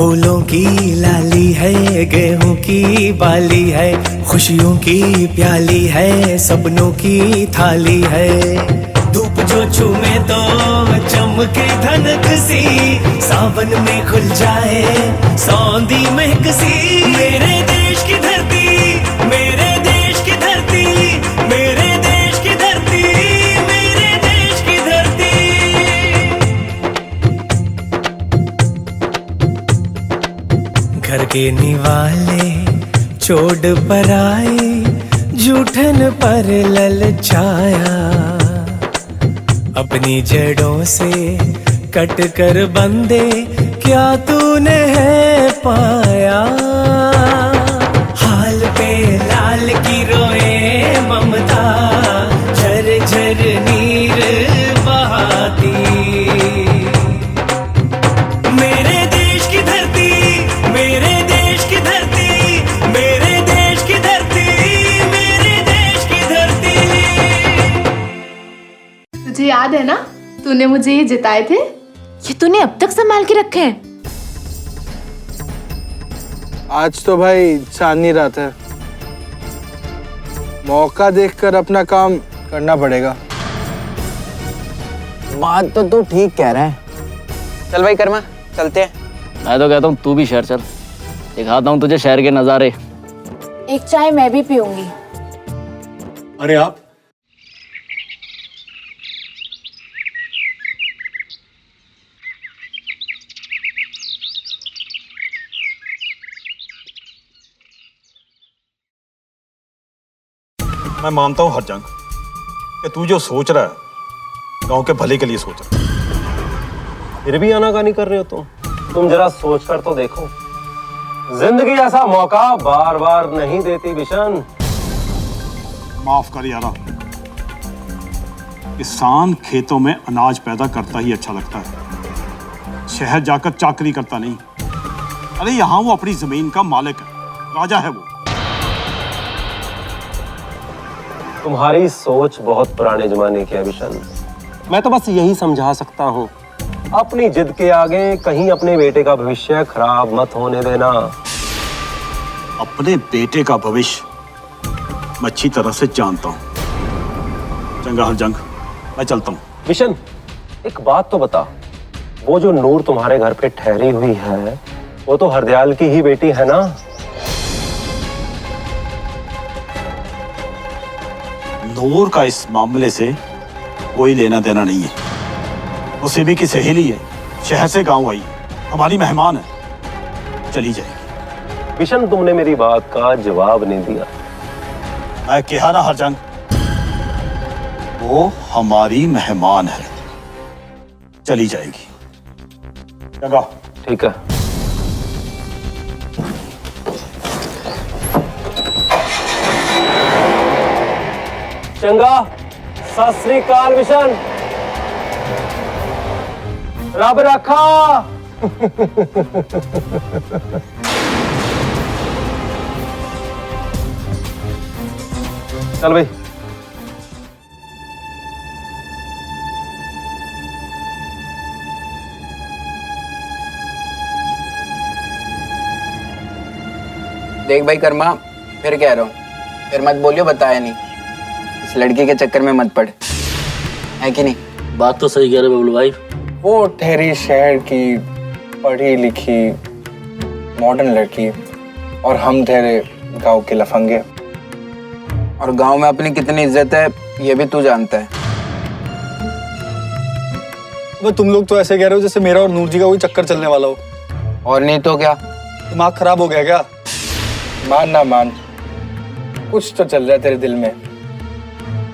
फूलों की लाली है, गेहूं की बाली है, खुशियों की प्याली है, सपनों की थाली है। धूप जो छूमे तो चमके धनक सी, सावन में खुल जाए सौंधी महक सी। मेरे देश की धरती, मेरे देश की धरती, मेरे देश की धरती, मेरे देश की धरती। घर के निवाले चोट पर आए, जूठन पर ललचाया, अपनी जड़ों से कट कर बंदे क्या तूने है पाया। हाल पे लाल की रोए ममता, झर झर नीर बहाती। मेरे देश की धरती, मेरे देश की धरती, मेरे देश की धरती, मेरे देश की धरती। तुझे याद है ना, तूने मुझे ये जिताए थे। ये तूने अब तक संभाल के रखे हैं? आज तो भाई चांदनी रात है, मौका देखकर अपना काम करना पड़ेगा। बात तो तू ठीक कह रहा है। चल भाई कर्मा, चलते हैं। मैं तो कहता हूँ तू भी शहर चल, दिखाता हूँ तुझे शहर के नज़ारे। एक चाय मैं भी पीऊंगी। अरे आप मैं मानता हूं हरजंग कि तू जो सोच रहा है गांव के भले के लिए सोच रहा है। फिर भी आनाकानी कर रहे हो तुम जरा सोच कर तो देखो। जिंदगी ऐसा मौका बार बार नहीं देती बिशन। माफ कर यारा, किसान खेतों में अनाज पैदा करता ही अच्छा लगता है, शहर जाकर चाकरी करता नहीं। अरे यहां वो अपनी जमीन का मालिक है, राजा है वो। तुम्हारी सोच बहुत पुराने जमाने की है बिशन। मैं तो बस यही समझा सकता हूँ, अपनी जिद के आगे कहीं अपने बेटे का भविष्य खराब मत होने देना। अपने बेटे का भविष्य मैं अच्छी तरह से जानता हूं। चंगा हरजंग, मैं चलता हूं। बिशन, एक बात तो बता, वो जो नूर तुम्हारे घर पे ठहरी हुई है, वो तो हरदयाल की ही बेटी है ना? नूर का इस मामले से कोई लेना देना नहीं है। उसे भी की सहेली है, शहर से गांव आई, हमारी मेहमान है, चली जाएगी। बिशन, तुमने मेरी बात का जवाब नहीं दिया। मैं कहा ना हरजंग, वो हमारी मेहमान है, चली जाएगी। चंगा। ठीक है। चंगा, सत श्री अकाल बिशन। रब रखा। चल भाई। देख भाई कर्मा, फिर कह रहा हूँ, फिर मत बोलियो बताया नहीं। इस लड़की के चक्कर में मत पड़, है कि नहीं? बात तो सही कह रहे बबलू भाई। वो ठहरी शहर की पढ़ी लिखी मॉडर्न लड़की, और हम ठहरे गांव के लफंगे। और गांव में अपनी कितनी इज्जत है ये भी तू जानता है। वो तुम लोग तो ऐसे कह रहे हो जैसे मेरा और नूर जी का कोई चक्कर चलने वाला हो। और नहीं तो क्या? दिमाग खराब हो गया क्या? मान ना मान, कुछ तो चल रहा है तेरे दिल में।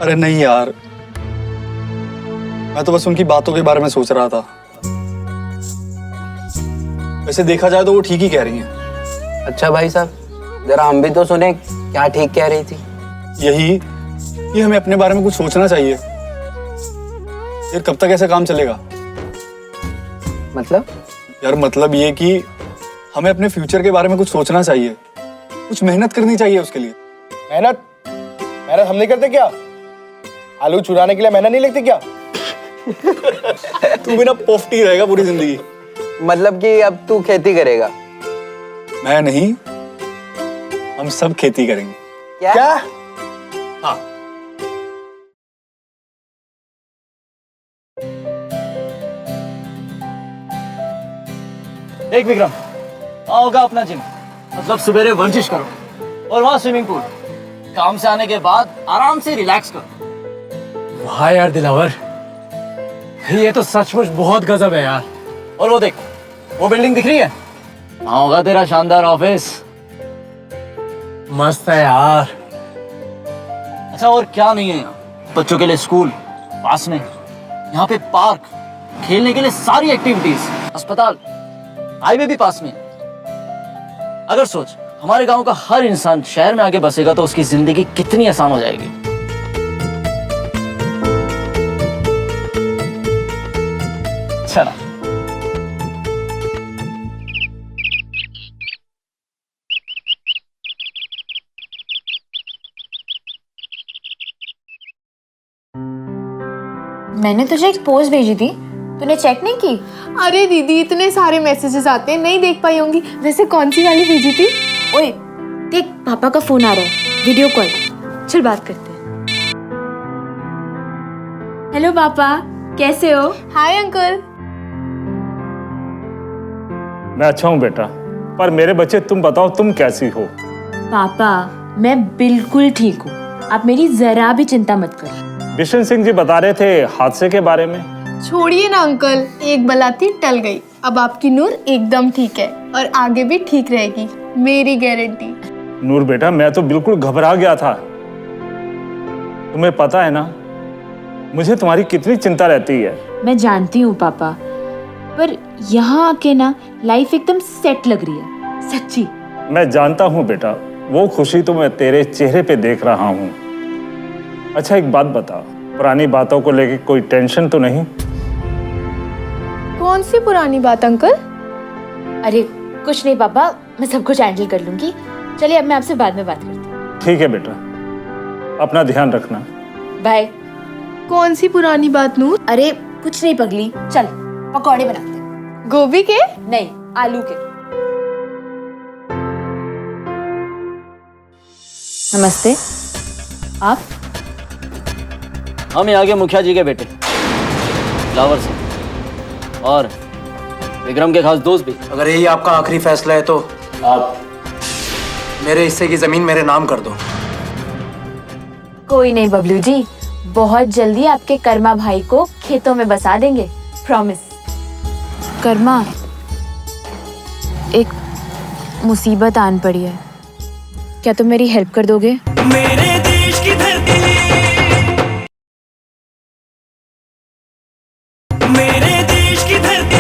अरे नहीं यार, मैं तो बस उनकी बातों के बारे में सोच रहा था। वैसे देखा जाए तो वो ठीक ही कह रही हैं। अच्छा भाई साहब, जरा हम भी तो सुने, क्या ठीक कह रही थी? यही कि हमें अपने बारे में कुछ सोचना चाहिए। यार कब तक ऐसा काम चलेगा? मतलब? यार मतलब ये कि हमें अपने फ्यूचर के बारे में कुछ सोचना चाहिए, कुछ मेहनत करनी चाहिए उसके लिए। मेहनत हम नहीं करते क्या? आलू चुराने के लिए मेहनत नहीं लगती क्या? तू बिना पोफ्टी रहेगा पूरी जिंदगी। मतलब कि अब तू खेती करेगा? मैं नहीं, हम सब खेती करेंगे। क्या? हाँ। देख विक्रम, वहाँ होगा अपना जिम, मतलब सवेरे वर्जिश करो और वहाँ स्विमिंग पूल। काम से आने के बाद आराम से रिलैक्स करो। वाह यार दिलावर, ये तो सचमुच बहुत गजब है यार। और वो देख, वो बिल्डिंग दिख रही है, वहाँ होगा तेरा शानदार ऑफिस। मस्त है यार। अच्छा और क्या नहीं है यहाँ? बच्चों के लिए स्कूल पास में, यहाँ पे पार्क, खेलने के लिए सारी एक्टिविटीज, अस्पताल, हाईवे भी पास में। अगर सोच, हमारे गांव का हर इंसान शहर में आके बसेगा तो उसकी जिंदगी कितनी आसान हो जाएगी। चला। मैंने तुझे एक पोस्ट भेजी थी, तूने चेक नहीं की? अरे दीदी, इतने सारे मैसेजेस आते हैं, नहीं देख पाई होंगी। वैसे कौन सी वाली भेजी थी? ओए देख, पापा का फोन आ रहा है, वीडियो कॉल। चल बात करते हैं। हेलो पापा, कैसे हो? Hi uncle. मैं अच्छा हूँ बेटा, पर मेरे बच्चे तुम बताओ, तुम कैसी हो? पापा मैं बिल्कुल ठीक हूँ, आप मेरी जरा भी चिंता मत करो। बिशन सिंह जी बता रहे थे हादसे के बारे में। छोड़िए ना अंकल, एक बला थी टल गई। अब आपकी नूर एकदम ठीक है और आगे भी ठीक रहेगी, मेरी गारंटी। नूर बेटा, मैं तो बिल्कुल घबरा गया था। तुम्हें पता है ना, मुझे तुम्हारी कितनी चिंता रहती है। मैं जानती हूँ पापा, पर यहाँ आके ना लाइफ एकदम सेट लग रही है, सच्ची। मैं जानता हूँ बेटा, वो खुशी तो मैं तेरे चेहरे पे देख रहा हूँ। अच्छा एक बात बता, पुरानी बातों को लेके कोई टेंशन तो नहीं? कौन सी पुरानी बात अंकल? अरे कुछ नहीं पापा, मैं सब कुछ हैंडल कर लूंगी। चलिए अब मैं आपसे बाद में बात करती हूँ। ठीक है बेटा, अपना ध्यान रखना। बाय। कौन सी पुरानी बात नूर? अरे कुछ नहीं पगली, चल पकौड़े बनाते हैं। गोभी के? नहीं, आलू के। नमस्ते, आप? हम यहाँ के मुखिया जी के बेटे फ्लावर सिंह और विक्रम के खास दोस्त भी। अगर यही आपका आखिरी फैसला है तो आप मेरे हिस्से की जमीन मेरे नाम कर दो। कोई नहीं बबलू जी, बहुत जल्दी आपके कर्मा भाई को खेतों में बसा देंगे, प्रॉमिस। कर्मा, एक मुसीबत आन पड़ी है, क्या तुम मेरी हेल्प कर दोगे? मेरे देश की धरती, मेरे देश की धरती।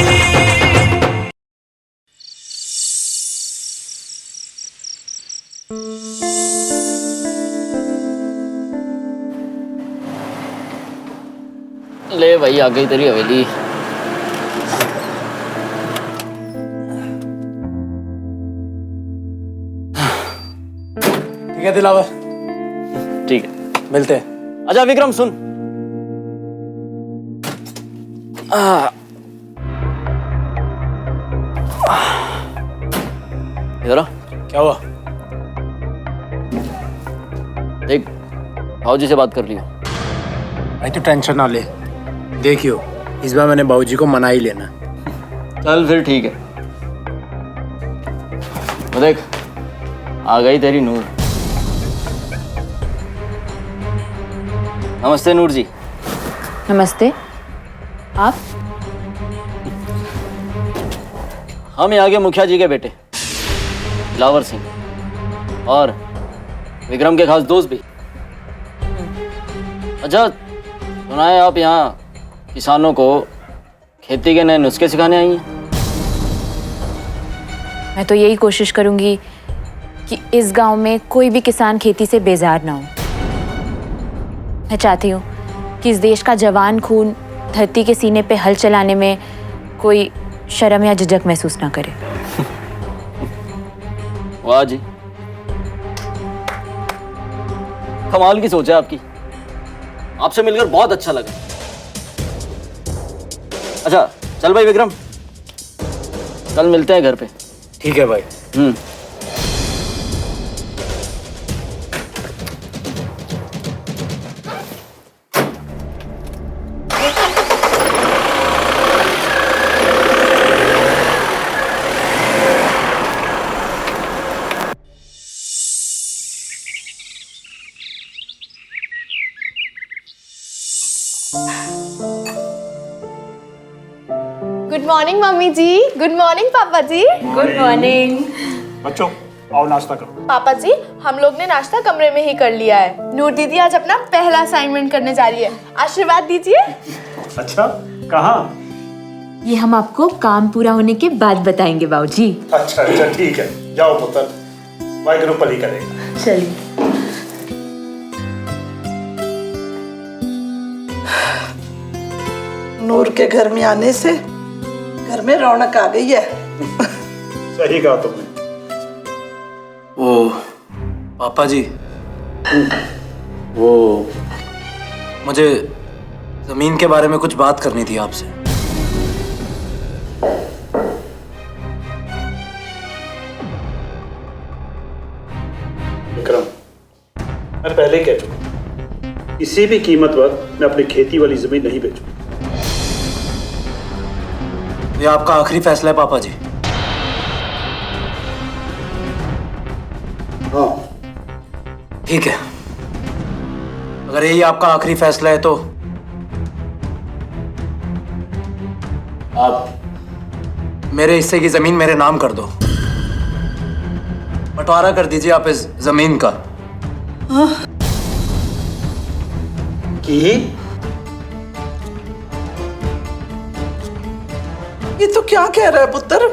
ले भाई, आ गई तेरी हवेली। ठीक है दिलावर, ठीक है, मिलते हैं। अच्छा विक्रम सुन, इधर आ। क्या हुआ? देख, भाऊजी से बात कर लियो। भाई तो टेंशन ना ले, देखियो इस बार मैंने बाबूजी को मना ही लेना। चल फिर ठीक है। तो देख, आ गई तेरी नूर। नमस्ते नूर जी। नमस्ते, आप? हम यहाँ के मुखिया जी के बेटे फ्लावर सिंह और विक्रम के खास दोस्त भी। अच्छा सुना है आप यहाँ किसानों को खेती के नए नुस्खे सिखाने आई हैं? मैं तो यही कोशिश करूंगी कि इस गांव में कोई भी किसान खेती से बेजार ना हो। मैं चाहती हूँ कि इस देश का जवान खून धरती के सीने पे हल चलाने में कोई शर्म या झिझक महसूस ना करे। वाह जी, कमाल की सोच है आपकी। आपसे मिलकर बहुत अच्छा लगा। अच्छा चल भाई विक्रम, कल मिलते हैं घर पे। ठीक है भाई। गुड मॉर्निंग मम्मी जी। गुड मॉर्निंग पापा जी। Good morning. बच्चों आओ नाश्ता करो। पापा जी हम लोग ने नाश्ता कमरे में ही कर लिया है। नूर दीदी आज अपना पहला असाइनमेंट करने जा रही है, आशीर्वाद दीजिए। अच्छा कहाँ? ये हम आपको काम पूरा होने के बाद बताएंगे बाबूजी। अच्छा अच्छा ठीक है, जाओ पुत्र, वाहिगुरु भली करेगा। चलिए। नूर के घर में आने से घर में रौनक आ गई है। सही कहा तुमने। वो पापा जी, वो मुझे जमीन के बारे में कुछ बात करनी थी आपसे। विक्रम, मैं पहले कह चुका, किसी भी कीमत पर मैं अपनी खेती वाली जमीन नहीं बेचूंगा। ये आपका आखिरी फैसला है पापा जी? हाँ ठीक है, अगर यही आपका आखिरी फैसला है तो आप मेरे हिस्से की जमीन मेरे नाम कर दो। बंटवारा कर दीजिए आप इस जमीन का। कि ये तो क्या कह रहा है पुत्र?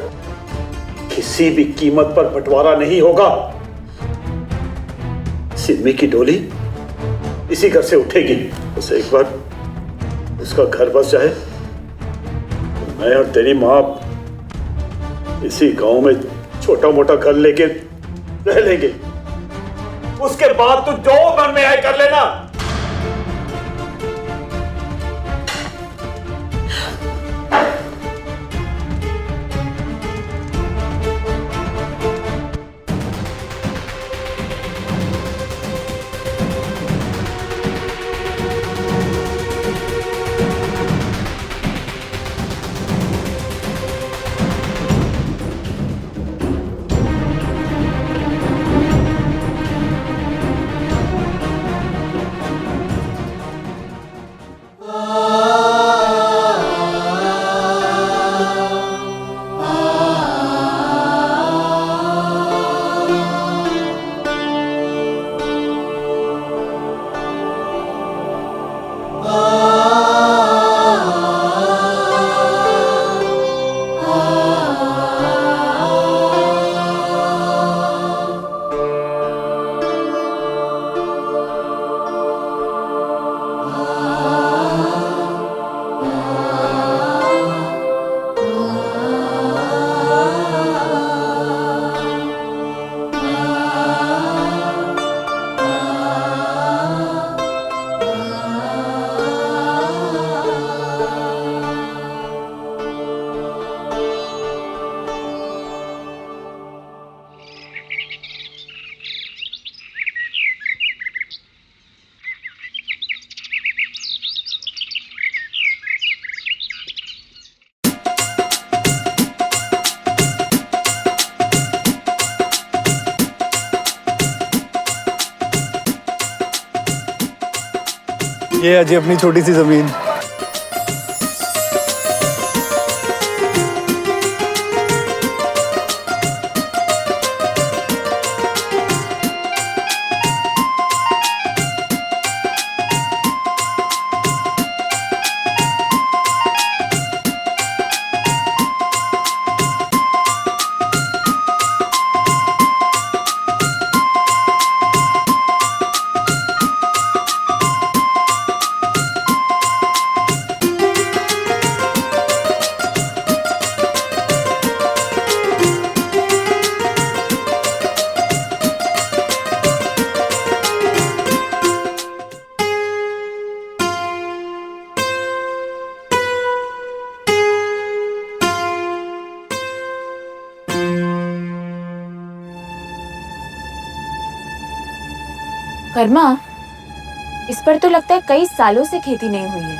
किसी भी कीमत पर बंटवारा नहीं होगा। सिमी की डोली इसी घर से उठेगी। बस एक बार उसका घर बस जाए तो मैं और तेरी माँ इसी गांव में छोटा मोटा घर लेके रह लेंगे। उसके बाद तू जो मन में आए कर लेना। ये है जी अपनी छोटी सी जमीन। कर्मा, इस पर तो लगता है कई सालों से खेती नहीं हुई है।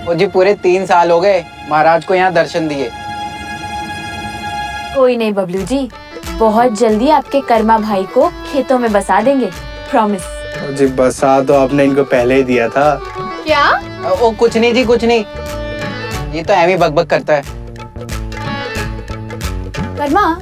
ओ जी पूरे 3 साल हो गए महाराज को यहाँ दर्शन दिए। कोई नहीं बबलू जी, बहुत जल्दी आपके कर्मा भाई को खेतों में बसा देंगे, प्रॉमिस। जी बसा तो आपने इनको पहले ही दिया था। क्या? ओ कुछ नहीं जी, कुछ नहीं, ये तो ऐਵੇਂ बकबक करता है। कर्मा,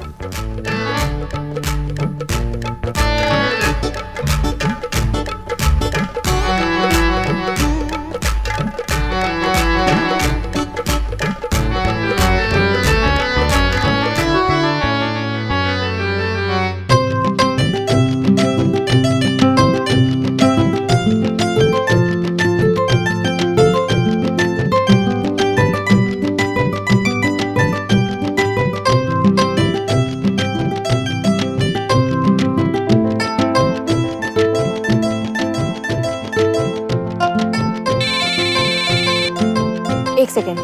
एक सेकेंड।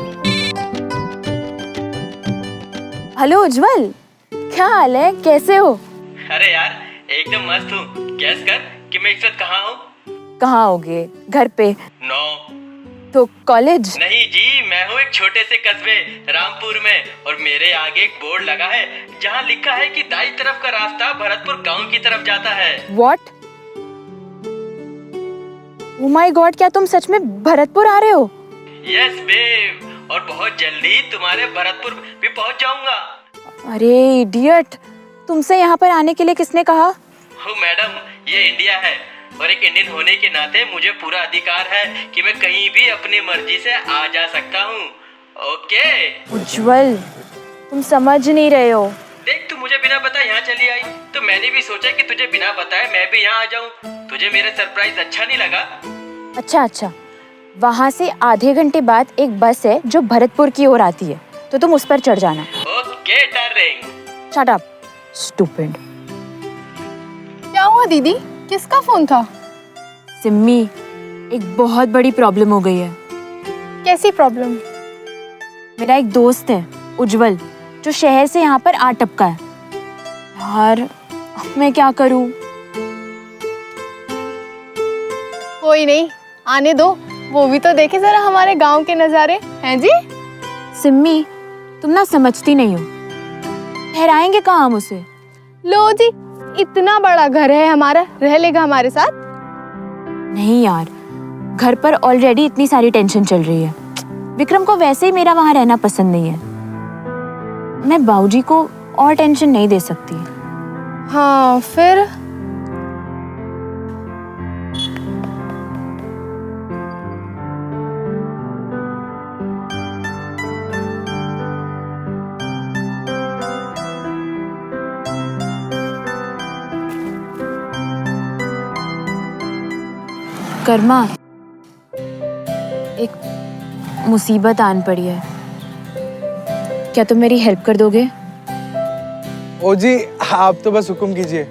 हेलो उज्जवल, क्या हाल है, कैसे हो? अरे यार एकदम मस्त हूँ। गैस कर कि मैं इस वक्त कहाँ हूँ। कहाँ होगे? घर पे? नो। तो कॉलेज? नहीं जी, मैं हूँ एक छोटे से कस्बे रामपुर में, और मेरे आगे एक बोर्ड लगा है जहाँ लिखा है कि दाई तरफ का रास्ता भरतपुर गांव की तरफ जाता है। व्हाट? ओह माय गॉड, क्या तुम सच में भरतपुर आ रहे हो? यस बेब, और बहुत जल्दी तुम्हारे भरतपुर भी पहुँच जाऊंगा। अरे इडियट, तुमसे यहाँ पर आने के लिए किसने कहा? हो मैडम, ये इंडिया है और एक इंडियन होने के नाते मुझे पूरा अधिकार है कि मैं कहीं भी अपनी मर्जी से आ जा सकता हूँ। ओके उज्जवल, तुम समझ नहीं रहे हो। देख, तू मुझे बिना बताए यहाँ चली आई, तो मैंने भी सोचा कि तुझे बिना बताए मैं भी यहाँ आ जाऊँ। तुझे मेरा सरप्राइज अच्छा नहीं लगा? अच्छा, वहाँ से आधे घंटे बाद एक बस है जो भरतपुर की ओर आती है, तो तुम उस पर चढ़ जाना। Okay darling. Shut up, stupid. क्या हुआ दीदी, किसका फोन था? सिम्मी, एक बहुत बड़ी प्रॉब्लम हो गई है। कैसी प्रॉब्लम? मेरा एक दोस्त है उज्जवल, जो शहर से यहाँ पर आ टपका है। यार मैं क्या करूँ? कोई नहीं, आने दो, वो भी तो देखे जरा हमारे गांव के नजारे। हैं जी? सिम्मी, तुम ना समझती नहीं हो। ठहराएंगे कहाँ हम उसे? लो जी, इतना बड़ा घर है हमारा, रह लेगा हमारे साथ? नहीं यार, घर पर ऑलरेडी इतनी सारी टेंशन चल रही है। विक्रम को वैसे ही मेरा वहाँ रहना पसंद नहीं है। मैं बाबूजी को और टेंशन नहीं दे सकती। हाँ फिर? कर्मा, एक मुसीबत आन पड़ी है, क्या तुम मेरी हेल्प कर दोगे? ओ जी, आप तो बस हुक्म कीजिए।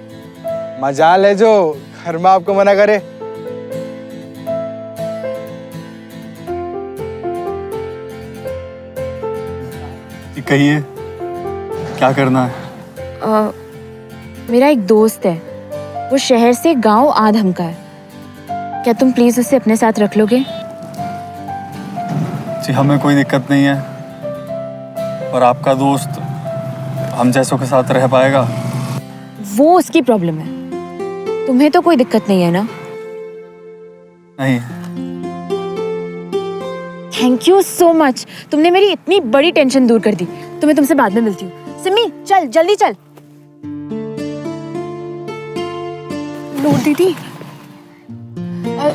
मजाल है जो घर में आपको मना करे। कहिए, क्या करना है? मेरा एक दोस्त है, वो शहर से गांव आ धमका है। क्या तुम प्लीज उसे अपने साथ रख लोगे? जी हमें कोई दिक्कत नहीं है, और आपका दोस्त हम जैसों के साथ रह पाएगा? वो उसकी प्रॉब्लम है, तुम्हें तो कोई दिक्कत नहीं है ना? नहीं। थैंक यू सो मच, तुमने मेरी इतनी बड़ी टेंशन दूर कर दी। तो मैं तुमसे बाद में मिलती हूँ। सिमी चल, जल्दी चल। लो दीदी,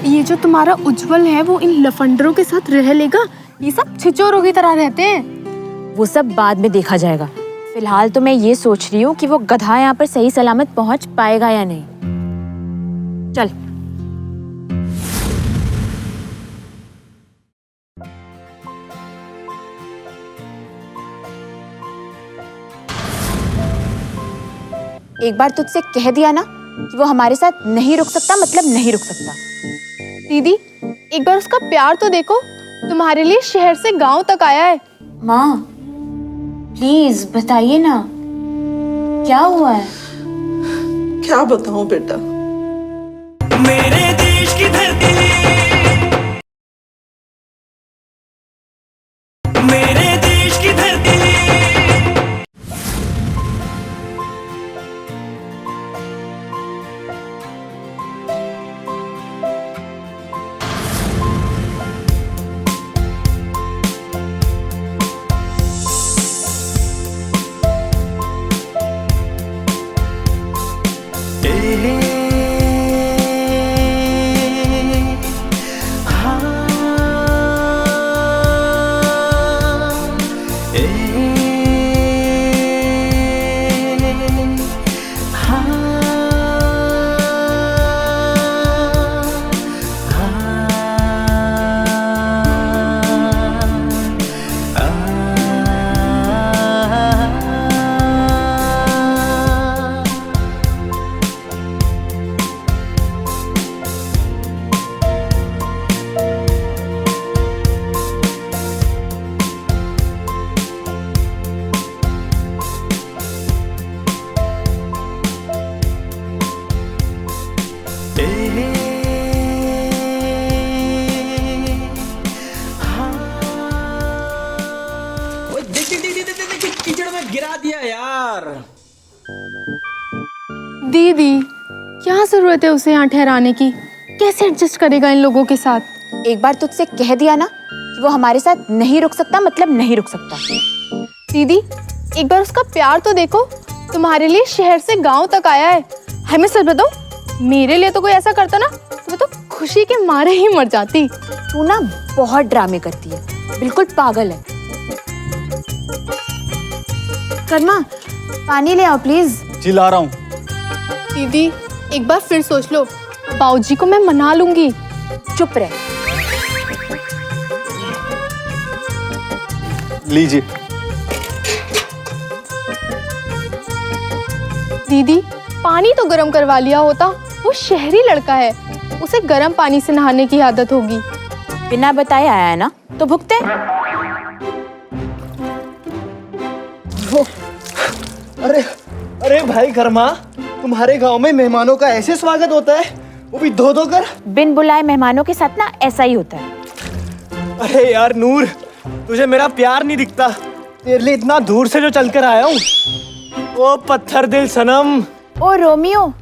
ये जो तुम्हारा उज्जवल है वो इन लफंडरों के साथ रह लेगा? ये सब छिचोरों की तरह रहते हैं। वो सब बाद में देखा जाएगा। फिलहाल तो मैं ये सोच रही हूँ कि वो गधा यहाँ पर सही सलामत पहुँच पाएगा या नहीं। चल। एक बार तुझसे कह दिया ना कि वो हमारे साथ नहीं रुक सकता, मतलब नहीं रुक सकता। दीदी, एक बार उसका प्यार तो देखो, तुम्हारे लिए शहर से गांव तक आया है। माँ प्लीज बताइए ना, क्या हुआ है? क्या बताऊं बेटा, मेरे देश की धरती, मेरे देश की धरती। कीचड़ में गिरा दिया यार। दीदी, क्या जरूरत है उसे यहाँ ठहराने की? कैसे एडजस्ट करेगा इन लोगों के साथ? एक बार तुझसे कह दिया ना कि वो हमारे साथ नहीं रुक सकता, मतलब नहीं रुक सकता। दीदी, एक बार उसका प्यार तो देखो। तुम्हारे लिए शहर से गांव तक आया है। हमें सच बताओ, मेरे लिए तो कोई ऐसा करता ना तो मैं तो खुशी के मारे ही मर जाती। तू ना बहुत ड्रामे करती है, बिल्कुल पागल है। कर्मा, पानी ले आओ प्लीज। जी ला रहा हूँ। दीदी, एक बार फिर सोच लो। बाबूजी को मैं मना लूंगी। चुप रह। लीजिए। दीदी, पानी तो गर्म करवा लिया होता। वो शहरी लड़का है, उसे गर्म पानी से नहाने की आदत होगी। बिना बताए आया है ना, तो भुगते। अरे अरे भाई कर्मा, तुम्हारे गांव में मेहमानों का ऐसे स्वागत होता है, वो भी धो धो कर? बिन बुलाए मेहमानों के साथ ना ऐसा ही होता है। अरे यार नूर, तुझे मेरा प्यार नहीं दिखता? तेरे लिए इतना दूर से जो चलकर आया हूँ। ओ पत्थर दिल सनम। ओ रोमियो,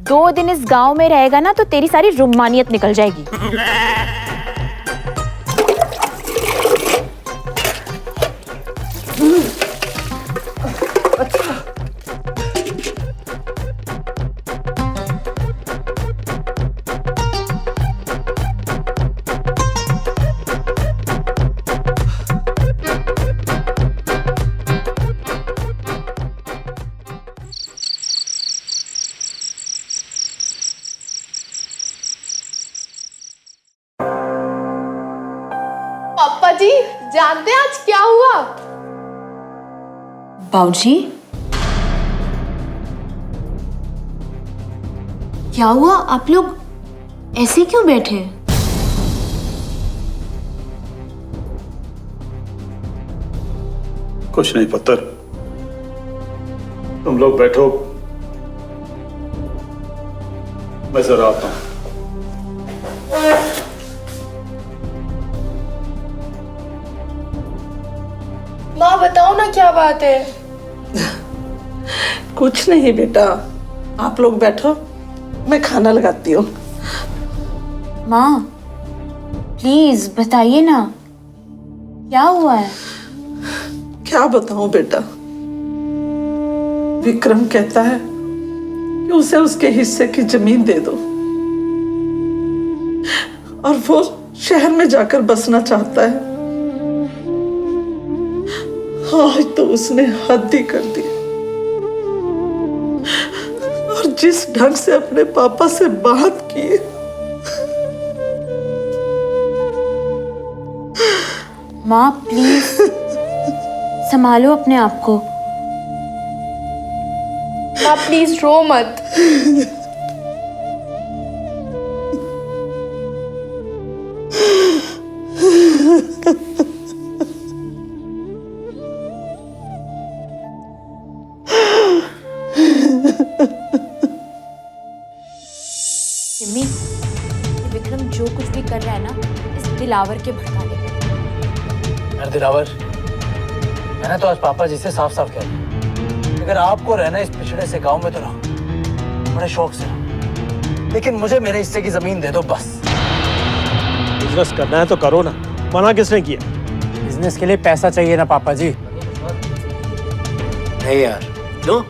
2 दिन इस गांव में रहेगा ना तो तेरी सारी रुमानियत निकल जाएगी। पापा जी, जानते हैं आज क्या हुआ? बाबूजी, क्या हुआ? आप लोग ऐसे क्यों बैठे? कुछ नहीं पुत्र, तुम लोग बैठो, मैं जरा आता हूं। माँ, बताओ ना क्या बात है? कुछ नहीं बेटा, आप लोग बैठो, मैं खाना लगाती हूँ। माँ, प्लीज बताइए ना, क्या हुआ है? क्या बताऊं बेटा, विक्रम कहता है कि उसे उसके हिस्से की जमीन दे दो और वो शहर में जाकर बसना चाहता है। आज तो उसने हद ही कर दी और जिस ढंग से अपने पापा से बात की। माँ प्लीज संभालो अपने आप को। माँ प्लीज रो मत। दिलावर के भड़काने पर। यार दिलावर, मैंने तो आज पापा जी से साफ साफ कह दिया, अगर आपको रहना इस पिछड़े से गांव में तो रहो, बड़े शौक से रहो, लेकिन मुझे मेरे हिस्से की जमीन दे दो बस। बिजनेस करना है तो करो ना, मना किसने किया? बिजनेस के लिए पैसा चाहिए ना पापा जी। नहीं यार, क्यों?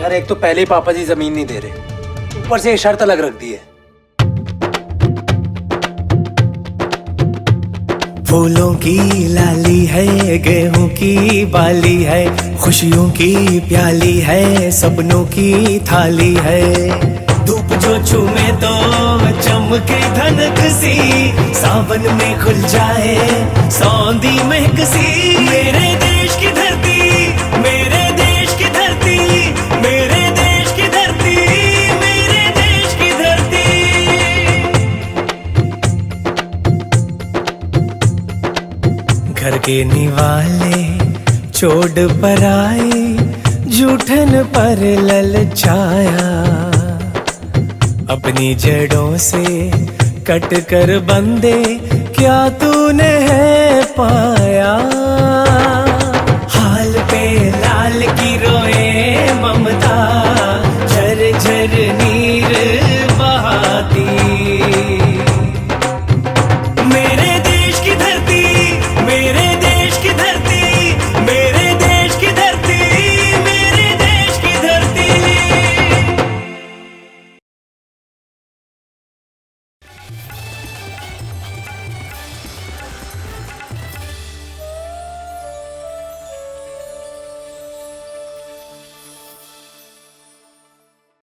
यार एक तो पहले ही पापा जी जमीन नहीं दे रहे, ऊपर से ये शर्त अलग रख दी है। फूलों की लाली है, गेहूं की बाली है, खुशियों की प्याली है, सपनों की थाली है। धूप जो छूमे तो चमके धनक सी, सावन में खुल जाए सौंधी महक सी। मेरे देश की धरती, मेरे देश की धरती, मेरे देश की धरती, मेरे देश की धरती। घर के निवाले चोट पर आए, जूठन पर ललचाया, अपनी जड़ों से कट कर बंदे क्या तूने है पाया।